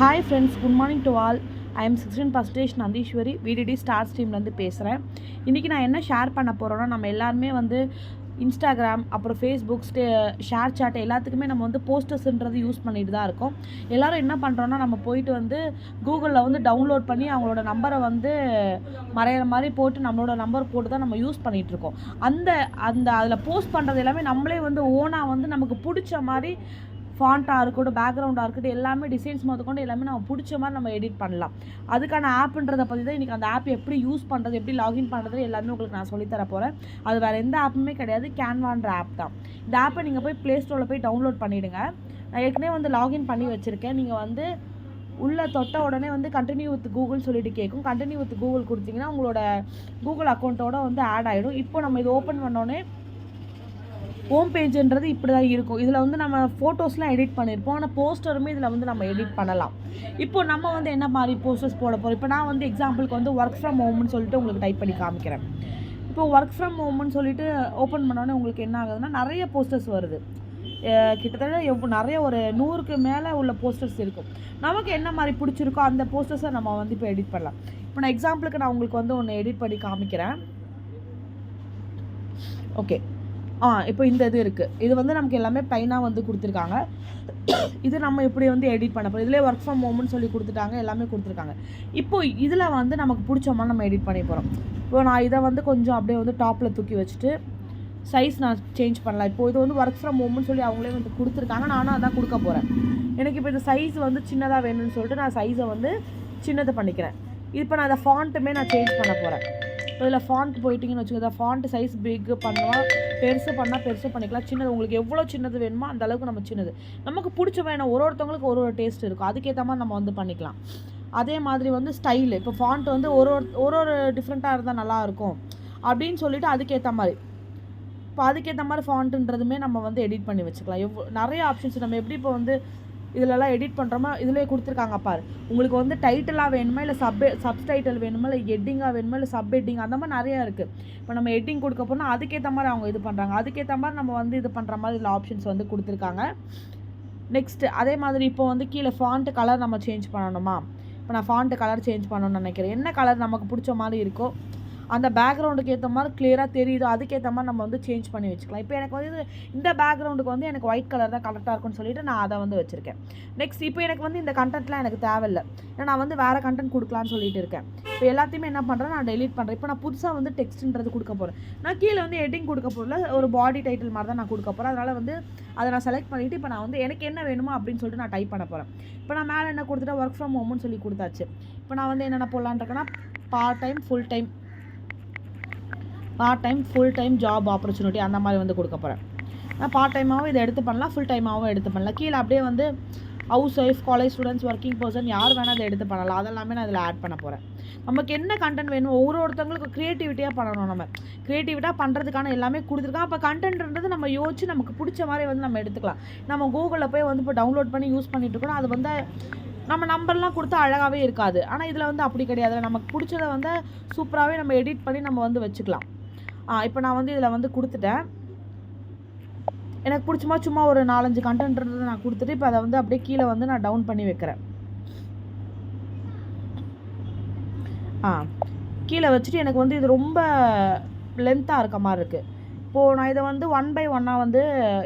Hi friends, good morning to all. I am 16 percentage Nandeeswari, விடிடி star ஸ்ட்ரீம்லேருந்து பேசுகிறேன். இன்றைக்கி நான் என்ன ஷேர் பண்ண போகிறேன்னா, நம்ம எல்லாருமே வந்து இன்ஸ்டாகிராம், அப்புறம் ஃபேஸ்புக், ஷேர் சாட் எல்லாத்துக்குமே நம்ம வந்து போஸ்டர்ஸ்ன்றது யூஸ் பண்ணிட்டு தான் இருக்கோம். எல்லோரும் என்ன பண்ணுறோன்னா, நம்ம போயிட்டு வந்து கூகுளில் வந்து டவுன்லோட் பண்ணி அவங்களோட நம்பரை வந்து மறையிற மாதிரி போட்டு நம்மளோட நம்பர் போட்டு தான் நம்ம யூஸ் பண்ணிகிட்ருக்கோம். அதில் போஸ்ட் பண்ணுறது எல்லாமே நம்மளே வந்து ஓனாக வந்து நமக்கு பிடிச்ச மாதிரி ஃபாண்ட்டாக இருக்கட்டும், பேக்ரவுண்டாக இருக்கட்டும், எல்லாமே டிசைன்ஸ் முதற்கொண்டு எல்லாமே நம்ம பிடிச்ச மாதிரி நம்ம எடிட் பண்ணலாம். அதுக்கான ஆப்புன்றதை பற்றி தான் இன்றைக்கி அந்த ஆப் எப்படி யூஸ் பண்ணுறது, எப்படி லாகின் பண்ணுறது எல்லாமே உங்களுக்கு நான் சொல்லித்தர போகிறேன். அது வேறு எந்த ஆப்புமே கிடையாது, கேன்வான்ற ஆப் தான். இந்த ஆப்பை நீங்கள் போய் ப்ளே ஸ்டோரில் போய் டவுன்லோட் பண்ணிவிடுங்க. நான் ஏற்கனவே வந்து லாகின் பண்ணி வச்சுருக்கேன். நீங்கள் வந்து உள்ளே தொட்ட உடனே வந்து கண்டினியூ வித் கூகுள் சொல்லிட்டு கேட்கும். கண்டினியூ வித் கூகுள் கொடுத்தீங்கன்னா உங்களோட கூகுள் அக்கௌண்ட்டோட வந்து ஆட் ஆகிடும். இப்போ நம்ம இது ஓப்பன் பண்ணோடனே ஹோம் பேஜுன்றது இப்படி தான் இருக்கும். இதில் வந்து நம்ம ஃபோட்டோஸ்லாம் எடிட் பண்ணியிருப்போம். ஆனால் போஸ்டருமே இதில் வந்து நம்ம எடிட் பண்ணலாம். இப்போ நம்ம வந்து என்ன மாதிரி போஸ்டர்ஸ் போட போகிறோம். இப்போ நான் வந்து எக்ஸாம்பிளுக்கு வந்து ஒர்க் ஃப்ரம் ஹோம்னு சொல்லிட்டு உங்களுக்கு டைப் பண்ணி காமிக்கிறேன். இப்போ ஒர்க் ஃப்ரம் ஹோம்னு சொல்லிட்டு ஓப்பன் பண்ணோன்னே உங்களுக்கு என்ன ஆகுதுன்னா, நிறைய போஸ்டர்ஸ் வருது. கிட்டத்தட்ட நிறைய ஒரு 100க்கு மேலே உள்ள போஸ்டர்ஸ் இருக்கும். நமக்கு என்ன மாதிரி பிடிச்சிருக்கோ அந்த போஸ்டர்ஸை நம்ம வந்து இப்போ எடிட் பண்ணலாம். இப்போ நான் எக்ஸாம்பிளுக்கு நான் உங்களுக்கு வந்து ஒன்று எடிட் பண்ணி காமிக்கிறேன். ஓகே, இப்போ இந்த இது இருக்குது. இது வந்து நமக்கு எல்லாமே ப்ளைனாக வந்து கொடுத்துருக்காங்க. இது நம்ம இப்படி வந்து எடிட் பண்ண போகிறோம். இதிலே ஒர்க் ஃப்ரம் ஹோம்னு சொல்லி கொடுத்துட்டாங்க, எல்லாமே கொடுத்துருக்காங்க. இப்போ இதில் வந்து நமக்கு பிடிச்ச மாதிரி நம்ம எடிட் பண்ணி போகிறோம். இப்போ நான் இதை வந்து கொஞ்சம் அப்படியே வந்து டாப்பில் தூக்கி வச்சுட்டு சைஸ் நான் சேஞ்ச் பண்ணலாம். இப்போ இது வந்து ஒர்க் ஃப்ரம் ஹோம்னு சொல்லி அவங்களே வந்து கொடுத்துருக்காங்க, நானும் அதான் கொடுக்க போகிறேன். எனக்கு இப்போ இந்த சைஸ் வந்து சின்னதாக வேணும்னு சொல்லிட்டு நான் சைஸை வந்து சின்னதை பண்ணிக்கிறேன். இப்போ நான் அதை ஃபாண்ட்டுமே நான் சேஞ்ச் பண்ண போகிறேன். இப்போ இதில் ஃபாண்ட் போயிட்டிங்கன்னு வச்சுக்கோங்க, ஃபாண்ட் சைஸ் பிக் பண்ணலாம், பெருசு பண்ணால் பெருசு பண்ணிக்கலாம், சின்னது உங்களுக்கு எவ்வளோ சின்னது வேணுமோ அந்த அளவுக்கு நம்ம சின்னது நமக்கு பிடிச்ச வேணும். ஒருத்தவங்களுக்கு ஒரு டேஸ்ட் இருக்கும், அதுக்கேற்ற மாதிரி நம்ம வந்து பண்ணிக்கலாம். அதே மாதிரி வந்து ஸ்டைலு, இப்போ ஃபாண்ட் வந்து ஒரு டிஃப்ரெண்ட்டாக இருந்தால் நல்லாயிருக்கும் அப்படின்னு சொல்லிட்டு அதுக்கேற்ற மாதிரி இப்போ அதுக்கேற்ற மாதிரி ஃபாண்ட்டுன்றதுமே நம்ம வந்து எடிட் பண்ணி வச்சுக்கலாம். நிறைய ஆப்ஷன்ஸ் நம்ம எப்படி இப்போ வந்து இதிலலாம் எடிட் பண்ணுறோமா இதிலே கொடுத்துருக்காங்க பாரு. உங்களுக்கு வந்து டைட்டிலாக வேணுமா, இல்லை சப்டைட்டில் வேணுமா, இல்லை ஹெட்டிங்காக வேணுமா, இல்லை சப் ஹெட்டிங், அந்த மாதிரி நிறையா இருக்குது. இப்போ நம்ம ஹெட்டிங் கொடுக்க போனால் அதுக்கேற்ற மாதிரி அவங்க இது பண்ணுறாங்க. அதுக்கேற்ற மாதிரி நம்ம வந்து இது பண்ணுற மாதிரி இதில் ஆப்ஷன்ஸ் வந்து கொடுத்துருக்காங்க. நெக்ஸ்ட்டு அதே மாதிரி இப்போ வந்து கீழே ஃபாண்ட்டு கலர் நம்ம சேஞ்ச் பண்ணணுமா. இப்போ நான் ஃபாண்ட்டு கலர் சேஞ்ச் பண்ணணும்னு நினைக்கிறேன். என்ன கலர் நமக்கு பிடிச்ச மாதிரி இருக்கோ, அந்த பேக்ரவுண்டுக்கு ஏற்ற மாதிரி கிளியராக தெரியுதோ அதுக்கேற்ற மாதிரி நம்ம வந்து சேஞ்ச் பண்ணி வச்சுக்கலாம். இப்போ எனக்கு வந்து இந்த பேக்ரவுண்டுக்கு வந்து எனக்கு ஒயிட் கலர் தான் கரெக்டாக இருக்கும்னு சொல்லிட்டு நான் அதை வந்து வச்சுருக்கேன். நெக்ஸ்ட் இப்போ எனக்கு வந்து இந்த கண்டென்ட்லாம் எனக்கு தேவையில்லை, ஏன்னா நான் வந்து வேறு கண்டென்ட் கொடுக்கலான்னு சொல்லிட்டு இருக்கேன். இப்போ எல்லாத்தையுமே என்ன பண்ணுறேன், நான் டெலீட் பண்ணுறேன். இப்போ நான் புதுசாக வந்து டெக்ஸ்ட்ன்றது கொடுக்க போகிறேன். நான் கீழே வந்து ஹெட்டிங் கொடுக்க போகல, ஒரு பாடி டைட்டில் மாதிரி தான் நான் கொடுக்க போகிறேன். அதனால் வந்து அதை நான் செலக்ட் பண்ணிவிட்டு இப்போ நான் வந்து எனக்கு என்ன வேணுமோ அப்படின்னு சொல்லிட்டு நான் டைப் பண்ண போகிறேன். இப்போ நான் மேலே என்ன கொடுத்துட்டேன், ஒர்க் ஃப்ரம் ஹோம்னு சொல்லி கொடுத்தாச்சு. இப்போ நான் வந்து என்னென்ன போடலான்னு இருக்கேன்னா, part time full time job opportunity அந்த மாதிரி வந்து கொடுக்க போகிறேன். நான் பார்ட் டைமாகவும் இதை எடுத்து பண்ணலாம், ஃபுல் டைமாகவும் எடுத்து பண்ணலாம். கீழே அப்படியே வந்து house wife, college students, working person யார் வேணால் அதை எடுத்து பண்ணலாம். அதெல்லாமே நான் இதில் ஆட் பண்ண போகிறேன். நமக்கு என்ன கண்டென்ட் வேணும், ஒருத்தவங்களுக்கு க்ரியேட்டிவிட்டியாக பண்ணணும். நம்ம க்ரியேட்டிவிட்டாக பண்ணுறதுக்கான எல்லாமே கொடுத்துருக்கோம். அப்போ கண்டென்ட்ன்றது நம்ம யோசிச்சு நமக்கு பிடிச்ச மாதிரி வந்து நம்ம எடுத்துக்கலாம். நம்ம கூகுளில் போய் வந்து இப்போ டவுன்லோட் பண்ணி யூஸ் பண்ணிட்டு இருக்கோம். அது வந்து நம்ம நம்பர்லாம் கொடுத்தா அழகாகவே இருக்காது. ஆனால் இதில் வந்து அப்படி கிடையாது. நமக்கு பிடிச்சதை வந்து சூப்பராகவே நம்ம எடிட் பண்ணி நம்ம வந்து வச்சுக்கலாம். இப்போ நான் வந்து இதில் வந்து கொடுத்துட்டேன். எனக்கு பிடிச்சமா சும்மா ஒரு 4-5 கண்டென்ட்ன்றது நான் கொடுத்துட்டு இப்போ அதை வந்து அப்படியே கீழே வந்து நான் டவுன் பண்ணி வைக்கிறேன். கீழே வச்சுட்டு எனக்கு வந்து இது ரொம்ப லென்த்தாக இருக்க மாதிரி இருக்குது. இப்போது நான் இதை வந்து 1 by 1 வந்து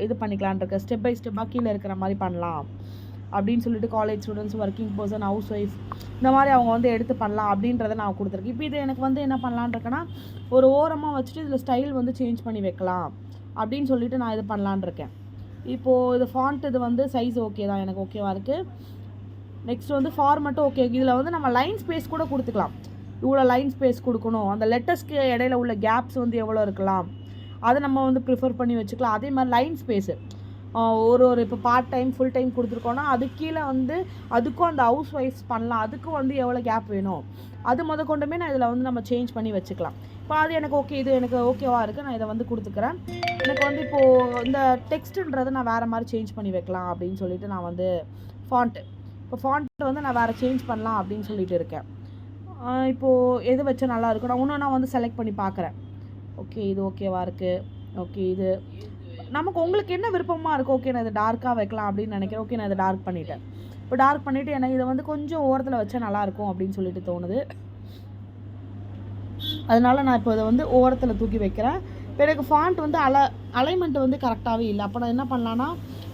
இது பண்ணிக்கலான் இருக்கேன். ஸ்டெப் பை ஸ்டெப்பாக கீழே இருக்கிற மாதிரி பண்ணலாம் அப்படின்னு சொல்லிட்டு college students, working person, house wife இந்த மாதிரி அவங்க வந்து எடுத்து பண்ணலாம் அப்படின்றத நான் கொடுத்துருக்கேன். இப்போ இது எனக்கு வந்து என்ன பண்ணலான் இருக்கேன்னா, ஒரு ஓரமாக வச்சுட்டு இதில் ஸ்டைல் வந்து சேஞ்ச் பண்ணி வைக்கலாம் அப்படின்னு சொல்லிட்டு நான் இது பண்ணலான் இருக்கேன். இப்போது இது ஃபாண்ட் இது வந்து சைஸ் ஓகே தான், எனக்கு ஓகேவாக இருக்குது. நெக்ஸ்ட் வந்து ஃபார்மட்டும் ஓகே. இதில் வந்து நம்ம லைன் ஸ்பேஸ் கூட கொடுத்துக்கலாம். இவ்வளோ லைன் ஸ்பேஸ் கொடுக்கணும், அந்த லெட்டர்ஸ்க்கு இடையில உள்ள கேப்ஸ் வந்து எவ்வளோ இருக்கலாம் அதை நம்ம வந்து ப்ரிஃபர் பண்ணி வச்சுக்கலாம். அதே மாதிரி லைன் ஸ்பேஸு ஒரு இப்போ பார்ட் டைம் ஃபுல் டைம் கொடுத்துருக்கோன்னா அது கீழே வந்து அதுக்கும் அந்த ஹவுஸ் ஒய்ஃப்ஸ் பண்ணலாம், அதுக்கும் வந்து எவ்வளோ கேப் வேணும் அது கொண்டுமே நான் இதில் வந்து நம்ம சேஞ்ச் பண்ணி வச்சுக்கலாம். இப்போ அது எனக்கு ஓகே, இது எனக்கு ஓகேவாக இருக்குது, நான் இதை வந்து கொடுத்துக்கிறேன். எனக்கு வந்து இப்போது இந்த டெக்ஸ்ட்டுன்றதை நான் வேறு மாதிரி சேஞ்ச் பண்ணி வைக்கலாம் அப்படின்னு சொல்லிட்டு நான் வந்து இப்போ ஃபாண்ட்டு வந்து நான் வேறு சேஞ்ச் பண்ணலாம் அப்படின்னு சொல்லிட்டு இருக்கேன். இப்போது எது வச்சா நல்லாயிருக்கும், நான் இன்னும் நான் வந்து செலக்ட் பண்ணி பார்க்குறேன். ஓகே, இது ஓகேவாக இருக்குது. ஓகே, இது நமக்கு உங்களுக்கு என்ன விருப்பமாக இருக்கும். ஓகே, நான் இதை டார்க்காக வைக்கலாம் அப்படின்னு நினைக்கிறேன். ஓகே, நான் இதை டார்க் பண்ணிட்டேன். இப்போ டார்க் பண்ணிவிட்டு எனக்கு இதை வந்து கொஞ்சம் ஓரத்தில் வச்சா நல்லாயிருக்கும் அப்படின்னு சொல்லிட்டு தோணுது. அதனால் நான் இப்போ இதை வந்து ஓரத்தில் தூக்கி வைக்கிறேன். இப்போ எனக்கு ஃபாண்ட் வந்து அலைன்மெண்ட் வந்து கரெக்டாகவே இல்லை. அப்போ நான் என்ன பண்ணலான்னா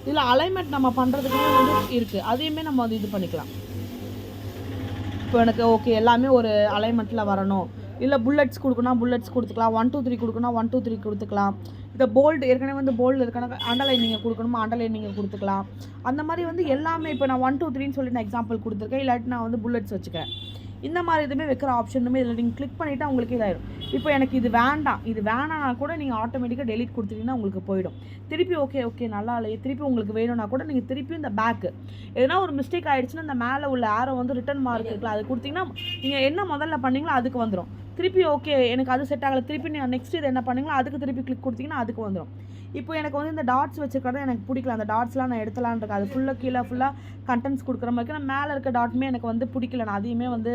இதில் அலைன்மெண்ட் நம்ம பண்ணுறதுக்குமே வந்து இருக்குது, அதையுமே நம்ம வந்து இது பண்ணிக்கலாம். இப்போ எனக்கு ஓகே எல்லாமே ஒரு அலைன்மெண்ட்டில் வரணும், இல்லை புல்லட்ஸ் கொடுக்கணும் புல்லட்ஸ் கொடுத்துக்கலாம், 1 2 3 கொடுக்கணும் 1 2 3 கொடுத்துக்கலாம். இந்த போல்டு ஏற்கனவே வந்து போல்டு இருக்கணும், அண்டர்லைன் நீங்கள் கொடுக்கணுமா அண்டர்லைன் நீங்கள் கொடுத்துக்கலாம். அந்த மாதிரி வந்து எல்லாமே இப்போ நான் 1 2 3ன்னு சொல்லி நான் எக்ஸாம்பிள் கொடுத்துருக்கேன், இல்லாட்டி நான் வந்து புல்லட்ஸ் வச்சுக்கிறேன். இந்த மாதிரி இதுவுமே வைக்கிற ஆப்ஷனுமே இதில் நீங்கள் கிளிக் பண்ணிவிட்டு உங்களுக்கு இதாயிடும். இப்போ எனக்கு இது வேணாம்னா கூட நீங்கள் ஆட்டோமேட்டிக்காக டெலிட் கொடுத்துட்டீங்கன்னா உங்களுக்கு போயிடும். திருப்பி ஓகே நல்லா இல்லையே, திருப்பி உங்களுக்கு வேணும்னா கூட நீங்கள் திருப்பி இந்த பேக்கு எதனா ஒரு மிஸ்டேக் ஆகிடுச்சுன்னா இந்த மேலே உள்ள ஆரோ வந்து ரிட்டன் மார்க் இருக்குல்ல, அது கொடுத்தீங்கன்னா நீங்கள் என்ன முதல்ல பண்ணீங்களோ அதுக்கு வந்துடும். திருப்பி ஓகே எனக்கு அது செட் ஆகலை, திருப்பி நீங்கள் நெக்ஸ்ட் இது என்ன பண்ணீங்களோ அதுக்கு திருப்பி கிளிக் கொடுத்தீங்கன்னா அதுக்கு வந்துடும். இப்போ எனக்கு வந்து இந்த டாட்ஸ் வச்சுருக்கிறது எனக்கு பிடிக்கல, அந்த டாட்ஸ்லாம் நான் எடுத்துலான்னு இருக்கேன். அது ஃபுல்லாக கண்டென்ட்ஸ் கொடுக்குற மாதிரி நான் மேலே இருக்க டாட்டுமே எனக்கு வந்து பிடிக்கல, நான் அதையுமே வந்து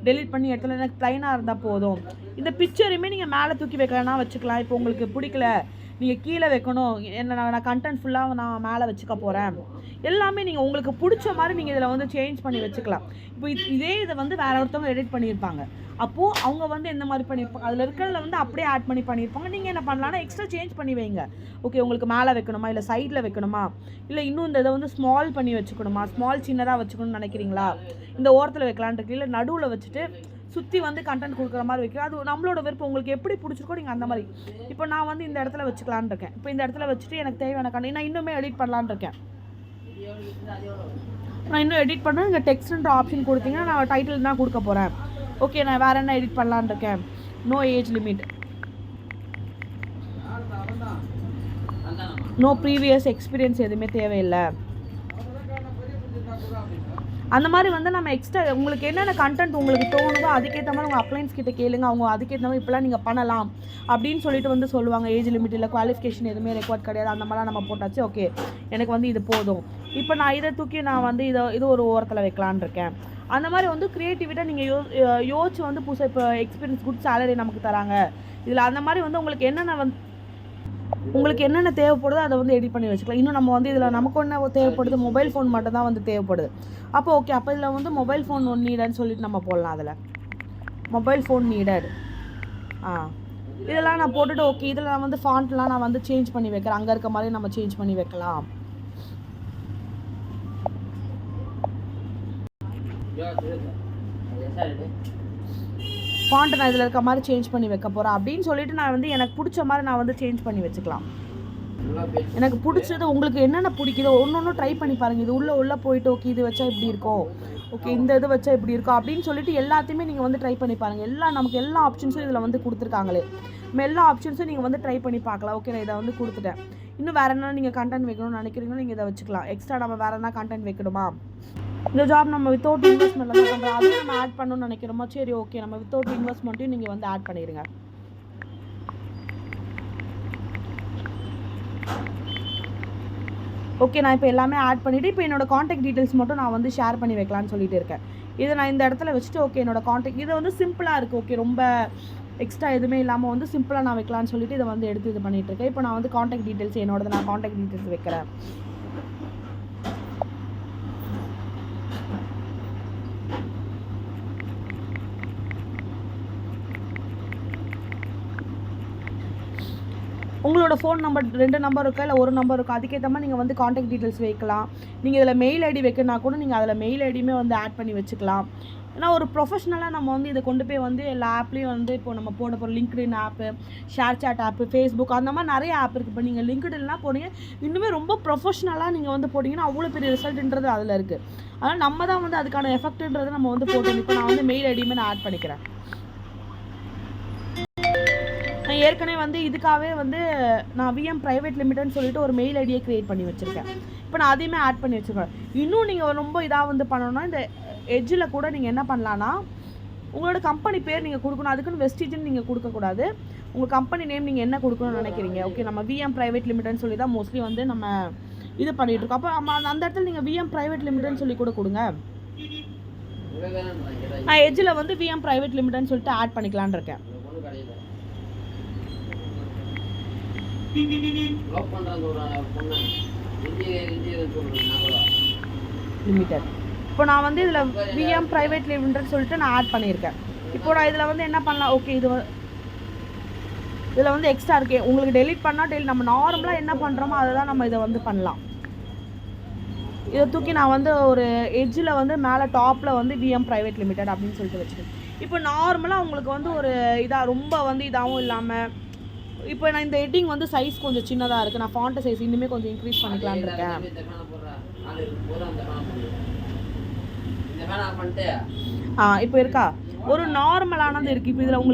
டெலிட் பண்ணி எடுத்துல. எனக்கு ப்ளைனாக இருந்தால் போதும். இந்த பிக்சரையுமே நீங்கள் மேலே தூக்கி வைக்கலன்னா வச்சுக்கலாம். இப்போ உங்களுக்கு பிடிக்கல நீங்கள் கீழே வைக்கணும், என்ன நான் கண்டென்ட் ஃபுல்லாக நான் மேலே வச்சுக்க போகிறேன், எல்லாமே நீங்கள் உங்களுக்கு பிடிச்ச மாதிரி நீங்கள் இதில் வந்து சேஞ்ச் பண்ணி வச்சுக்கலாம். இப்போ இதை வந்து வேறு ஒருத்தவங்க எடிட் பண்ணியிருப்பாங்க, அப்போது அவங்க வந்து எந்த மாதிரி பண்ணியிருப்பாங்க, அதில் இருக்கிறதுல வந்து அப்படியே ஆட் பண்ணியிருப்பாங்க. நீங்கள் என்ன பண்ணலான்னா எக்ஸ்ட்ரா சேஞ்ச் பண்ணி வைங்க. ஓகே உங்களுக்கு மேலே வைக்கணுமா, இல்லை சைடில் வைக்கணுமா, இல்லை இன்னும் இந்த இதை வந்து ஸ்மால் பண்ணி வச்சுக்கணுமா, ஸ்மால் சின்னதாக வச்சுக்கணும்னு நினைக்கிறீங்களா, இந்த ஓரத்தில் வைக்கலான்னு இருக்கு, இல்லை நடுவில் வச்சுட்டு சுற்றி வந்து கண்டென்ட் கொடுக்குற மாதிரி வைக்கலாம். அது நம்மளோட விருப்பம், உங்களுக்கு எப்படி பிடிச்சிருக்கோ நீங்கள் அந்த மாதிரி. இப்போ நான் வந்து இந்த இடத்துல வச்சுக்கலான்னு இருக்கேன். இப்போ இந்த இடத்துல வச்சுட்டு எனக்கு தேவையான கண்டென்ட் நான் இன்னுமே எடிட் பண்ணலான்னு இருக்கேன். நான் இன்னும் எடிட் பண்ணேன், இங்கே டெக்ஸ்ட்ன்ற ஆப்ஷன் கொடுத்தீங்கன்னா நான் டைட்டில் தான் கொடுக்க போகிறேன். ஓகே நான் வேறு என்ன எடிட் பண்ணலான்னு இருக்கேன், no age limit, no previous experience எதுவுமே தேவையில்லை. அந்த மாதிரி வந்து நம்ம எக்ஸ்ட்ரா உங்களுக்கு என்னென்ன கண்டென்ட் உங்களுக்கு தோணுதோ அதுக்கேற்ற மாதிரி உங்கள் அப்ளைன்ஸ் கிட்ட கேளுங்க, அவங்க அதுக்கேற்ற மாதிரி இப்போலாம் நீங்கள் பண்ணலாம் அப்படின்னு சொல்லிட்டு வந்து சொல்லுவாங்க. ஏஜ் லிமிட் இல்லை, குவாலிஃபிகேஷன் எதுவுமே ரெக்கார்ட் கிடையாது, அந்த மாதிரிலாம் நம்ம போட்டாச்சு. ஓகே எனக்கு வந்து இது போதும், இப்போ நான் இதை தூக்கி நான் வந்து இது ஒரு ஓரத்தில் வைக்கலான்னு இருக்கேன். அந்த மாதிரி வந்து க்ரியேட்டிவிட்டாக நீங்கள் யோசிச்சு வந்து புதுசாக இப்போ எக்ஸ்பீரியன்ஸ் குட் சேலரி நமக்கு தராங்க இதில், அந்த மாதிரி வந்து உங்களுக்கு என்னென்ன தேவைப்படுதோ அதை வந்து எடிட் பண்ணி வச்சுக்கலாம். இன்னும் நம்ம வந்து இதில் நமக்கு என்ன தேவைப்படுது, மொபைல் ஃபோன் மட்டும் தான் வந்து தேவைப்படுது. அப்போ ஓகே அப்போ இதில் வந்து மொபைல் ஃபோன் நீடட்னு சொல்லிட்டு நம்ம போடலாம். அதில் மொபைல் ஃபோன் நீடட் இதெல்லாம் நான் போட்டுட்டு ஓகே இதில் நான் வந்து ஃபாண்ட்லாம் நான் வந்து சேஞ்ச் பண்ணி வைக்கிறேன், அங்கே இருக்க மாதிரி நம்ம சேஞ்ச் பண்ணி வைக்கலாம். ஃபாண்ட் நான் இதில் இருக்க மாதிரி சேஞ்ச் பண்ணி வைக்க போகிறேன் அப்படின்னு சொல்லிட்டு நான் வந்து எனக்கு பிடிச்ச மாதிரி நான் வந்து சேஞ்ச் பண்ணி வச்சுக்கலாம். எனக்கு பிடிச்சது உங்களுக்கு என்னென்ன பிடிக்குதோ ஒன்று ட்ரை பண்ணி பாருங்கள். இது உள்ளே போயிட்டு ஓகே இது வச்சா இப்படி இருக்கும், ஓகே இந்த இது வச்சா இப்படி இருக்கும் அப்படின்னு சொல்லிட்டு எல்லாத்தையுமே நீங்கள் வந்து ட்ரை பண்ணி பாருங்கள். நமக்கு எல்லா ஆப்ஷன்ஸும் இதில் வந்து கொடுத்துருக்காங்களே, நம்ம எல்லா ஆப்ஷன்ஸும் நீங்கள் வந்து ட்ரை பண்ணி பார்க்கலாம். ஓகே நான் இதை வந்து கொடுத்துட்டேன். இன்னும் வேறு என்ன நீங்கள் கண்டென்ட் வைக்கணும்னு நினைக்கிறீங்களோ நீங்கள் இதை வச்சுக்கலாம். எக்ஸ்ட்ரா நம்ம வேறு என்ன கண்டென்ட் வைக்கணுமா, இந்த ஜாப் நம்ம வித்தவுட் இன்வெஸ்ட்மெண்ட்டில் தான் பண்ணுறோம், அதையும் நம்ம ஆட் பண்ணணும்னு நினைக்கிறோமா, சரி ஓகே நம்ம வித்தவுட் இன்வெஸ்ட்மெண்ட்டையும் நீங்கள் வந்து ஆட் பண்ணிடுங்க. ஓகே நான் இப்போ எல்லாமே ஆட் பண்ணிவிட்டு இப்போ என்னோடய காண்டாக்ட் டீட்டெயில்ஸ் மட்டும் நான் வந்து ஷேர் பண்ணி வைக்கலான்னு சொல்லிட்டு இருக்கேன். இதை நான் இந்த இடத்துல வச்சுட்டு ஓகே என்னோடய காண்டாக்ட் இது வந்து சிம்பிளாக இருக்குது. ஓகே ரொம்ப எக்ஸ்ட்ரா எதுவுமே இல்லாமல் வந்து சிம்பிளாக நான் வைக்கலான்னு சொல்லிட்டு இதை வந்து எடுத்து இது பண்ணிகிட்ருக்கேன். இப்போ நான் வந்து காண்டாக்ட் டீட்டெயில்ஸ் நான் காண்டாக்ட் டீட்டெயில்ஸ் வைக்கிறேன். உங்களோட ஃபோன் நம்பர் 2 நம்பர் இருக்கா இல்லை 1 நம்பர் இருக்கா, அதுக்கேற்ற மாதிரி நீங்கள் வந்து காண்டாக்ட் டீட்டெயில்ஸ் வைக்கலாம். நீங்கள் இதில் மெயில் ஐடி வைக்கணும்னா கூட நீங்கள் அதில் மெயில் ஐடியுமே வந்து ஆட் பண்ணி வச்சுக்கலாம். ஏன்னா ஒரு ப்ரொஃபஷ்னலாக நம்ம வந்து இதை கொண்டு போய் வந்து எல்லா ஆப்லேயும் வந்து இப்போ நம்ம போட போகிற லிங்க்டின் ஆப்பு, ஷேர் சாட் ஆப்பு, ஃபேஸ்புக் அந்த மாதிரி நிறைய ஆப் இருக்குது. இப்போ நீங்கள் லிங்க்டின்லாம் போனீங்க இன்னுமே ரொம்ப ப்ரொஃபஷ்னலாக நீங்கள் வந்து போட்டிங்கன்னா அவ்வளோ பெரிய ரிசல்ட்டுன்றது அதில் இருக்குது. அதனால் நம்ம தான் வந்து அதுக்கான எஃபெக்ட்ன்றது நம்ம வந்து போட்டோம். இப்போ நான் வந்து மெயில் ஐடியுமே நான் ஆட் பண்ணிக்கிறேன். நான் ஏற்கனவே வந்து இதுக்காகவே வந்து நான் விஎம் ப்ரைவேட் லிமிட்டட்னு சொல்லிட்டு ஒரு மெயில் ஐடியை க்ரியேட் பண்ணி வச்சுருக்கேன். இப்போ நான் அதையுமே ஆட் பண்ணி வச்சுருக்கேன். இன்னும் நீங்கள் ரொம்ப இதாக வந்து பண்ணணும்னா இந்த எட்ஜில் கூட நீங்கள் என்ன பண்ணலான்னா உங்களோட கம்பெனி பேர் நீங்கள் கொடுக்கணும். அதுக்குன்னு வெஸ்டீஜ்னு நீங்கள் கொடுக்கக்கூடாது. உங்கள் கம்பெனி நேம் நீங்கள் என்ன கொடுக்கணும்னு நினைக்கிறீங்க, ஓகே நம்ம விஎம் ப்ரைவேட் லிமிட்டட்னு சொல்லி தான் மோஸ்ட்லி வந்து நம்ம இது பண்ணிகிட்ருக்கோம். அப்போ அந்த இடத்துல நீங்கள் விஎம் ப்ரைவேட் லிமிட்டட்னு சொல்லி கூட கொடுங்க. நான் எட்ஜில் வந்து விஎம் ப்ரைவேட் லிமிட்டட்னு சொல்லிட்டு ஆட் பண்ணிக்கலான்னு இருக்கேன். லிமிடெட். இப்போ நான் வந்து இதில் விஎம் ப்ரைவேட் லிமிடெட் சொல்லிட்டு நான் ஆட் பண்ணியிருக்கேன். இப்போ நான் இதில் வந்து என்ன பண்ணலாம், ஓகே இதில் வந்து எக்ஸ்ட்ரா இருக்கே, உங்களுக்கு டெலிட் பண்ணால் நம்ம நார்மலாக என்ன பண்ணுறோமோ அதை தான் நம்ம இதை வந்து பண்ணலாம். இதை தூக்கி நான் வந்து ஒரு எட்ஜில் வந்து மேலே டாப்பில் வந்து விஎம் ப்ரைவேட் லிமிடெட் அப்படின்னு சொல்லிட்டு வச்சுருக்கேன். இப்போ நார்மலாக உங்களுக்கு வந்து ஒரு இதாக ரொம்ப வந்து இதாகவும் இல்லாமல், இப்போ நான் இந்த ஹெட்டிங் வந்து சைஸ் கொஞ்சம் சின்னதாக இருக்குது, நான் ஃபாண்ட் சைஸ் இன்னுமே கொஞ்சம் இன்க்ரீஸ் பண்ணிக்கலான்னு இருக்கேன். இப்போ இருக்கா ஒரு நார்மலானது இருக்குது. இப்போ இதில் உங்களுக்கு